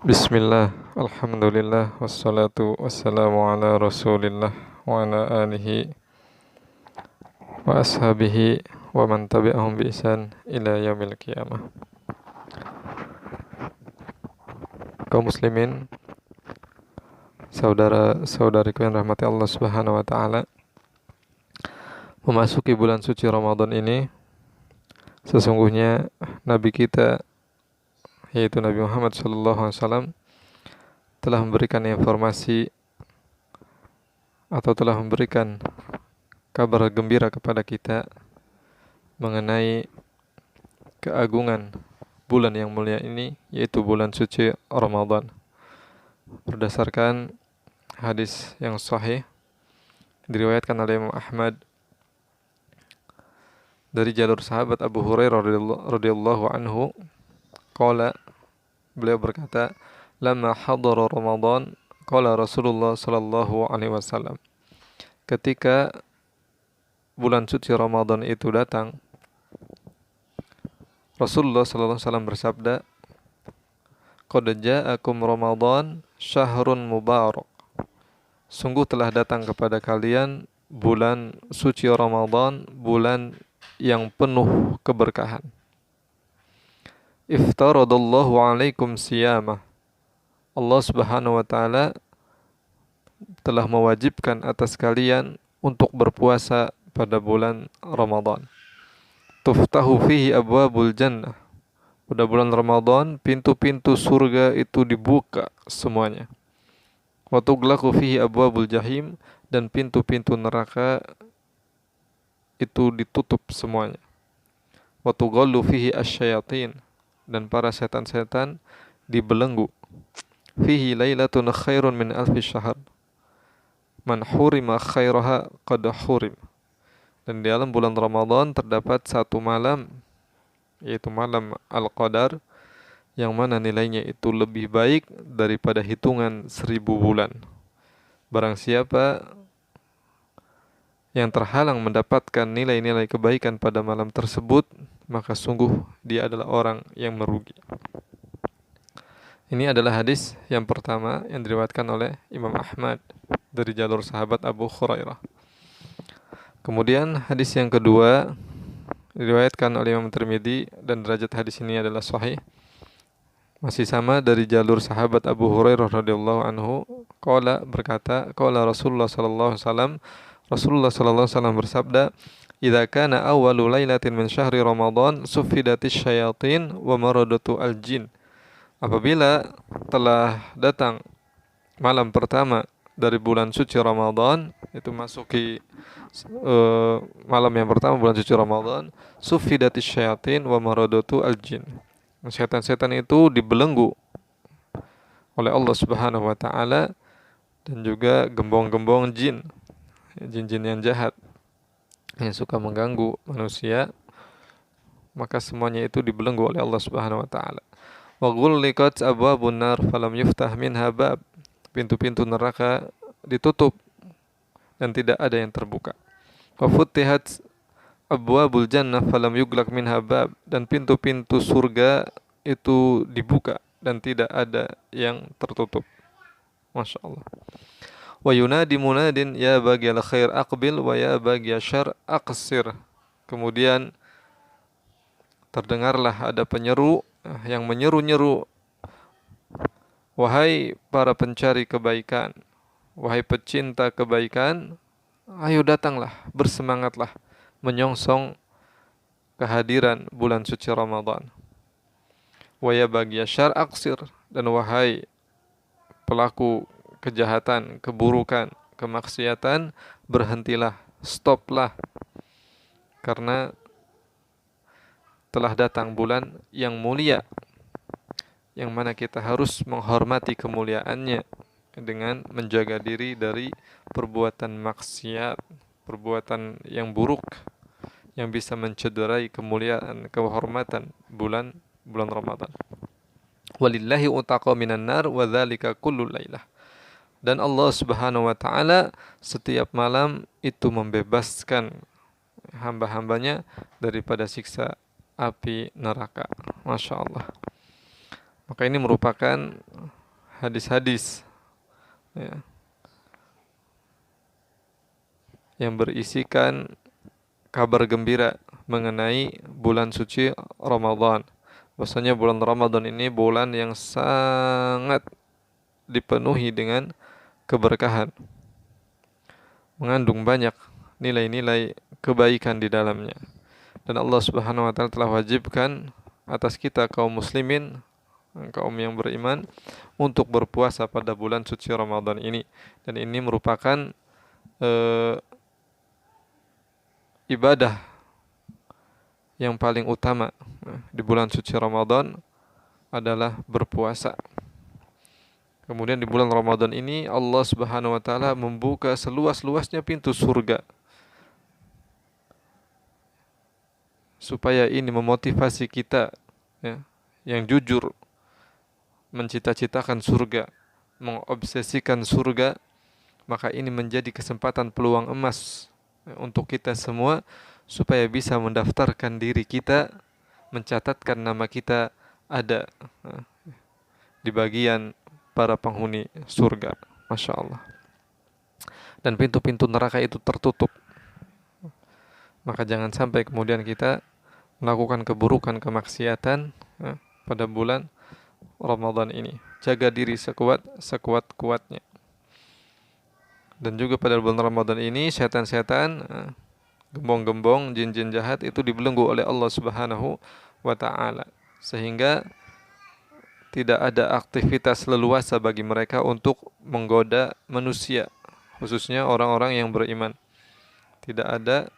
Bismillah, alhamdulillah, wassalatu wassalamu ala rasulillah wa ala alihi wa ashabihi wa man tabi'ahum bi ihsan ila yaumil qiyamah. Kaum muslimin, saudara-saudariku yang rahmati Allah Subhanahu wa taala, memasuki bulan suci Ramadan ini, sesungguhnya nabi kita yaitu Nabi Muhammad SAW telah memberikan informasi atau telah memberikan kabar gembira kepada kita mengenai keagungan bulan yang mulia ini, yaitu bulan suci Ramadan. Berdasarkan hadis yang sahih diriwayatkan oleh Imam Ahmad dari jalur sahabat Abu Hurairah radhiyallahu anhu, qala, beliau berkata, "Lamma hadara Ramadan, qala Rasulullah sallallahu alaihi wasallam." Ketika bulan suci Ramadan itu datang, Rasulullah sallallahu alaihi wasallam bersabda, "Qad ja'akum Ramadan syahrun mubarak." Sungguh telah datang kepada kalian bulan suci Ramadan, bulan yang penuh keberkahan. Iftaradallahu alaikum siyamah. Allah Subhanahu wa taala telah mewajibkan atas kalian untuk berpuasa pada bulan Ramadan. Tuftahu fihi abwabul jannah. Pada bulan Ramadan, pintu-pintu surga itu dibuka semuanya. Wa tughlaqu fihi abwabul jahim, dan pintu-pintu neraka itu ditutup semuanya. Wa tughallu fihi asyayatin, dan para setan-setan dibelenggu. Fihi lailatun khairun min alfi syahr. Man hurima khairaha qad hurim. Dan di dalam bulan Ramadan terdapat satu malam, yaitu malam Al-Qadar, yang mana nilainya itu lebih baik daripada hitungan 1000 bulan. Barang siapa yang terhalang mendapatkan nilai-nilai kebaikan pada malam tersebut, maka sungguh dia adalah orang yang merugi. Ini adalah hadis yang pertama yang diriwayatkan oleh Imam Ahmad dari jalur sahabat Abu Hurairah. Kemudian hadis yang kedua diriwayatkan oleh Imam Tirmidzi dan derajat hadis ini adalah sahih. Masih sama dari jalur sahabat Abu Hurairah radhiyallahu anhu, qala, berkata, qala Rasulullah sallallahu alaihi wasallam, Rasulullah sallallahu alaihi wasallam bersabda, "Idza kana awwalu lailatin min syahri Ramadan suffidatis syayatin wa maradatu al-jin." Apabila telah datang malam pertama dari bulan suci Ramadan, itu masuki malam yang pertama bulan suci Ramadan, suffidatis syayatin wa maradatu al-jin. Setan-setan itu dibelenggu oleh Allah Subhanahu wa taala, dan juga gembong-gembong jin, jin-jin yang jahat yang suka mengganggu manusia, maka semuanya itu dibelenggu oleh Allah Subhanahu wa taala. Wa ghulliqat abwabun nar falam yuftah minha bab. Pintu-pintu neraka ditutup dan tidak ada yang terbuka. Wa futihat abwabul jannah falam yughlaq minha bab, dan pintu-pintu surga itu dibuka dan tidak ada yang tertutup. Masya Allah. Wa yunadi munadin ya baghiyal khair aqbil wa ya baghiyal syarr aqsir. Kemudian terdengarlah ada penyeru yang menyeru-nyeru, "Wahai para pencari kebaikan, wahai pecinta kebaikan, ayo datanglah, bersemangatlah menyongsong kehadiran bulan suci Ramadan. Wa ya baghiyal syarr aqsir, dan wahai pelaku kejahatan, keburukan, kemaksiatan, berhentilah, stoplah, karena telah datang bulan yang mulia, yang mana kita harus menghormati kemuliaannya dengan menjaga diri dari perbuatan maksiat, perbuatan yang buruk yang bisa mencederai kemuliaan, kehormatan bulan Ramadan. Walillahi utaqa minan nar wa dzalika kullu lailah." Dan Allah Subhanahu wa taala setiap malam itu membebaskan hamba-hambanya daripada siksa api neraka. Masya Allah. Maka ini merupakan hadis-hadis ya, yang berisikan kabar gembira mengenai bulan suci Ramadan. Bahwasanya bulan Ramadan ini bulan yang sangat dipenuhi dengan keberkahan, mengandung banyak nilai-nilai kebaikan di dalamnya. Dan Allah Subhanahu wa taala telah wajibkan atas kita kaum muslimin, kaum yang beriman, untuk berpuasa pada bulan suci Ramadan ini. Dan ini merupakan ibadah yang paling utama di bulan suci Ramadan adalah berpuasa. Kemudian di bulan Ramadan ini Allah Subhanahu wa taala membuka seluas-luasnya pintu surga. Supaya ini memotivasi kita ya, yang jujur mencita-citakan surga, mengobsesikan surga, maka ini menjadi kesempatan peluang emas ya, untuk kita semua supaya bisa mendaftarkan diri kita, mencatatkan nama kita ada di bagian para penghuni surga. Masya Allah. Dan pintu-pintu neraka itu tertutup. Maka jangan sampai kemudian kita melakukan keburukan, kemaksiatan ya, pada bulan Ramadan ini. Jaga diri sekuat-kuatnya. Dan juga pada bulan Ramadan ini setan-setan, gembong-gembong, jin-jin jahat itu dibelenggu oleh Allah Subhanahu wa taala. Sehingga tidak ada aktivitas leluasa bagi mereka untuk menggoda manusia, khususnya orang-orang yang beriman. Tidak ada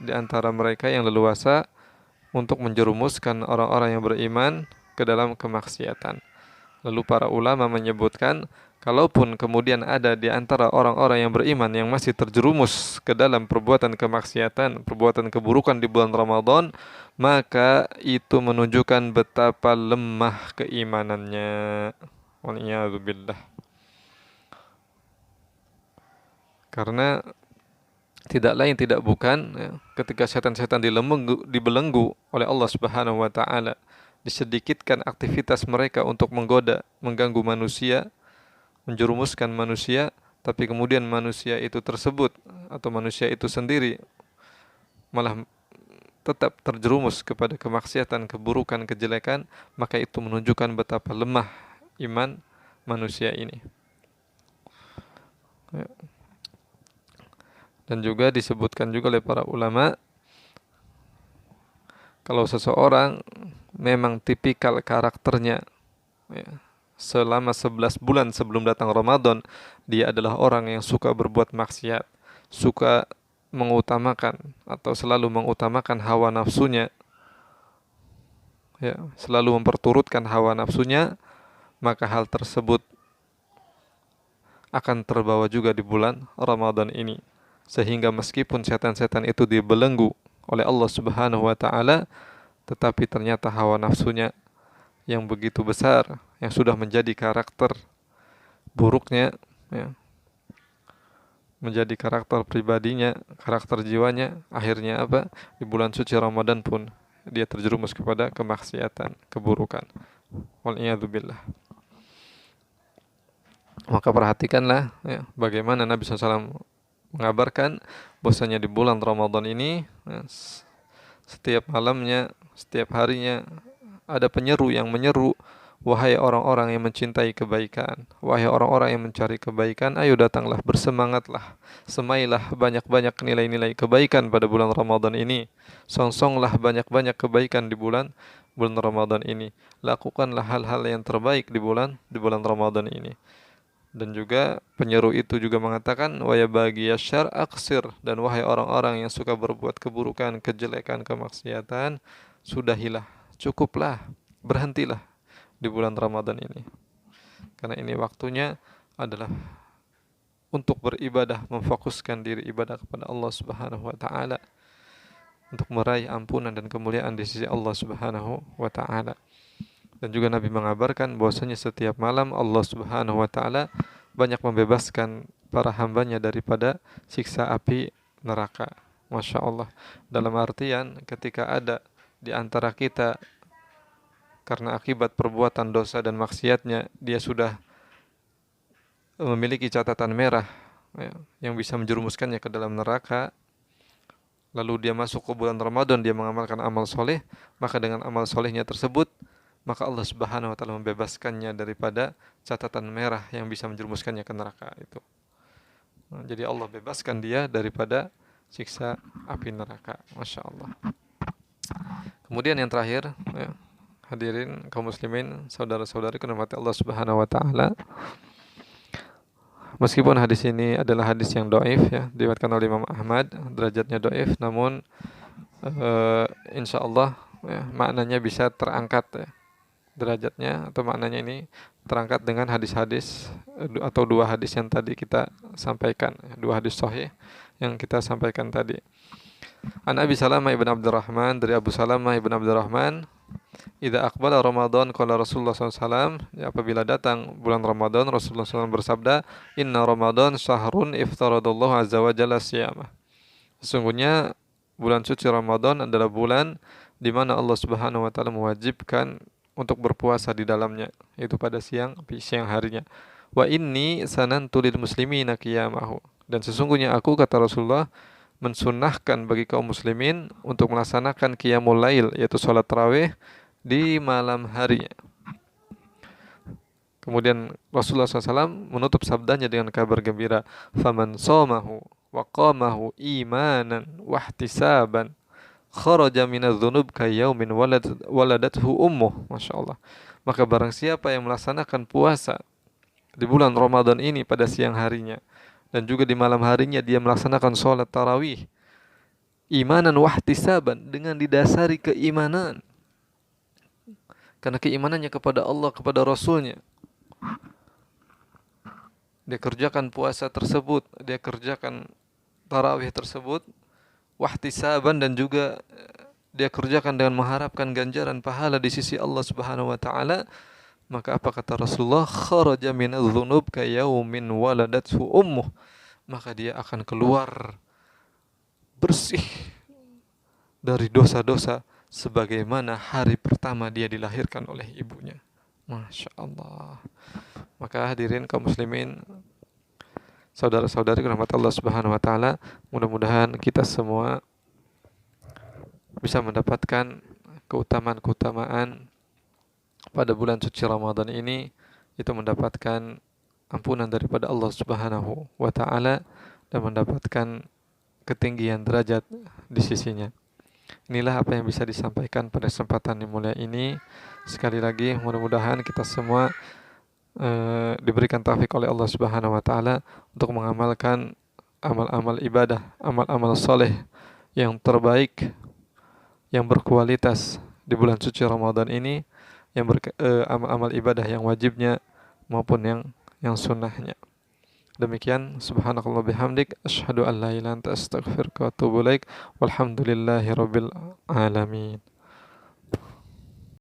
di antara mereka yang leluasa untuk menjerumuskan orang-orang yang beriman ke dalam kemaksiatan. Lalu para ulama menyebutkan, kalaupun kemudian ada di antara orang-orang yang beriman yang masih terjerumus ke dalam perbuatan kemaksiatan, perbuatan keburukan di bulan Ramadan, maka itu menunjukkan betapa lemah keimanannya. Waliyadzubillah. Karena tidak lain tidak bukan ya, ketika setan-setan dibelenggu oleh Allah Subhanahu wa taala, disedikitkan aktivitas mereka untuk menggoda, mengganggu manusia, menjerumuskan manusia, tapi kemudian manusia itu tersebut atau manusia itu sendiri malah tetap terjerumus kepada kemaksiatan, keburukan, kejelekan, maka itu menunjukkan betapa lemah iman manusia ini. Ya. Dan juga disebutkan juga oleh para ulama, kalau seseorang memang tipikal karakternya ya, selama 11 bulan sebelum datang Ramadan, dia adalah orang yang suka berbuat maksiat, suka mengutamakan atau selalu mengutamakan hawa nafsunya, ya, selalu memperturutkan hawa nafsunya, maka hal tersebut akan terbawa juga di bulan Ramadan ini. Sehingga meskipun setan-setan itu dibelenggu oleh Allah Subhanahu wa taala, tetapi ternyata hawa nafsunya yang begitu besar, yang sudah menjadi karakter buruknya ya, menjadi karakter pribadinya, karakter jiwanya, akhirnya apa? Di bulan suci Ramadan pun dia terjerumus kepada kemaksiatan, keburukan. Waliyadzubillah. Maka perhatikanlah ya, bagaimana Nabi SAW mengabarkan bahwasanya di bulan Ramadan ini ya, setiap malamnya, setiap harinya ada penyeru yang menyeru, wahai orang-orang yang mencintai kebaikan, wahai orang-orang yang mencari kebaikan, ayo datanglah, bersemangatlah, semailah banyak-banyak nilai-nilai kebaikan pada bulan Ramadan ini. Songsonglah banyak-banyak kebaikan di bulan Ramadan ini. Lakukanlah hal-hal yang terbaik di bulan Ramadan ini. Dan juga penyeru itu juga mengatakan, wa ya baghiyasyar aqsir, dan wahai orang-orang yang suka berbuat keburukan, kejelekan, kemaksiatan, sudahilah, cukuplah, berhentilah di bulan Ramadan ini. Karena ini waktunya adalah untuk beribadah, memfokuskan diri ibadah kepada Allah Subhanahu wa taala, untuk meraih ampunan dan kemuliaan di sisi Allah Subhanahu wa taala. Dan juga Nabi mengabarkan bahwasanya setiap malam Allah Subhanahu wa taala banyak membebaskan para hambanya daripada siksa api neraka. Masya Allah. Dalam artian ketika ada di antara kita karena akibat perbuatan dosa dan maksiatnya dia sudah memiliki catatan merah, ya, yang bisa menjerumuskannya ke dalam neraka, lalu dia masuk ke bulan Ramadan, dia mengamalkan amal soleh, maka dengan amal solehnya tersebut, maka Allah Subhanahu wa taala membebaskannya daripada catatan merah yang bisa menjerumuskannya ke neraka itu. Nah, jadi Allah bebaskan dia daripada siksa api neraka. Masya Allah. Kemudian yang terakhir, ya, hadirin kaum muslimin, saudara-saudari yang dirahmati Allah Subhanahu wa taala. Meskipun hadis ini adalah hadis yang doif, ya, diriwayatkan oleh Imam Ahmad, derajatnya doif, namun insya Allah, ya, maknanya bisa terangkat, ya, derajatnya atau maknanya ini terangkat dengan hadis-hadis atau dua hadis yang tadi kita sampaikan, dua hadis sahih yang kita sampaikan tadi. An Abi Salamah ibn Abdurrahman, dari Abu Salamah ibn Abdurrahman, idza aqbala Ramadan qala Rasulullah SAW, ya, apabila datang bulan Ramadan Rasulullah SAW bersabda, inna Ramadan syahrun iftaradallahu azza wa jalla siyamah. Sesungguhnya bulan suci Ramadan adalah bulan di mana Allah Subhanahu wa taala mewajibkan untuk berpuasa di dalamnya, yaitu pada siang harinya. Wa inni sanantu lil muslimina qiyamahu. Dan sesungguhnya aku, kata Rasulullah, mensunnahkan bagi kaum muslimin untuk melaksanakan qiyamul lail, yaitu salat tarawih di malam harinya. Kemudian Rasulullah SAW menutup sabdanya dengan kabar gembira, faman somahu wa qamahu imanan wahtisaban kharaja minadz dzunub kayaumin waladathu ummuh. Masya Allah. Maka barang siapa yang melaksanakan puasa di bulan Ramadan ini pada siang harinya dan juga di malam harinya dia melaksanakan sholat tarawih imanan wahtisaban, dengan didasari keimanan, karena keimanannya kepada Allah, kepada Rasulnya, dia kerjakan puasa tersebut, dia kerjakan tarawih tersebut wahtisaban, dan juga dia kerjakan dengan mengharapkan ganjaran pahala di sisi Allah Subhanahu wa taala, maka apa kata Rasulullah, kharaja minadz dzunub kayaumin waladathu ummuh, maka dia akan keluar bersih dari dosa-dosa sebagaimana hari pertama dia dilahirkan oleh ibunya. Masya Allah. Maka hadirin kaum muslimin, saudara-saudari rahmat Allah Subhanahu wa taala, mudah-mudahan kita semua bisa mendapatkan keutamaan-keutamaan pada bulan suci Ramadan ini, itu mendapatkan ampunan daripada Allah Subhanahu wa taala dan mendapatkan ketinggian derajat di sisinya. Inilah apa yang bisa disampaikan pada kesempatan yang mulia ini. Sekali lagi mudah-mudahan kita semua diberikan taufik oleh Allah Subhanahu wa taala untuk mengamalkan amal-amal ibadah, amal-amal soleh yang terbaik, yang berkualitas di bulan suci Ramadan ini, yang amal-amal ibadah yang wajibnya maupun yang sunnahnya. Demikian, subhanakallah bihamdik, asyhadu an la ilaha illa anta astaghfiruka wa atubu ilaik, walhamdulillahi rabbil alamin.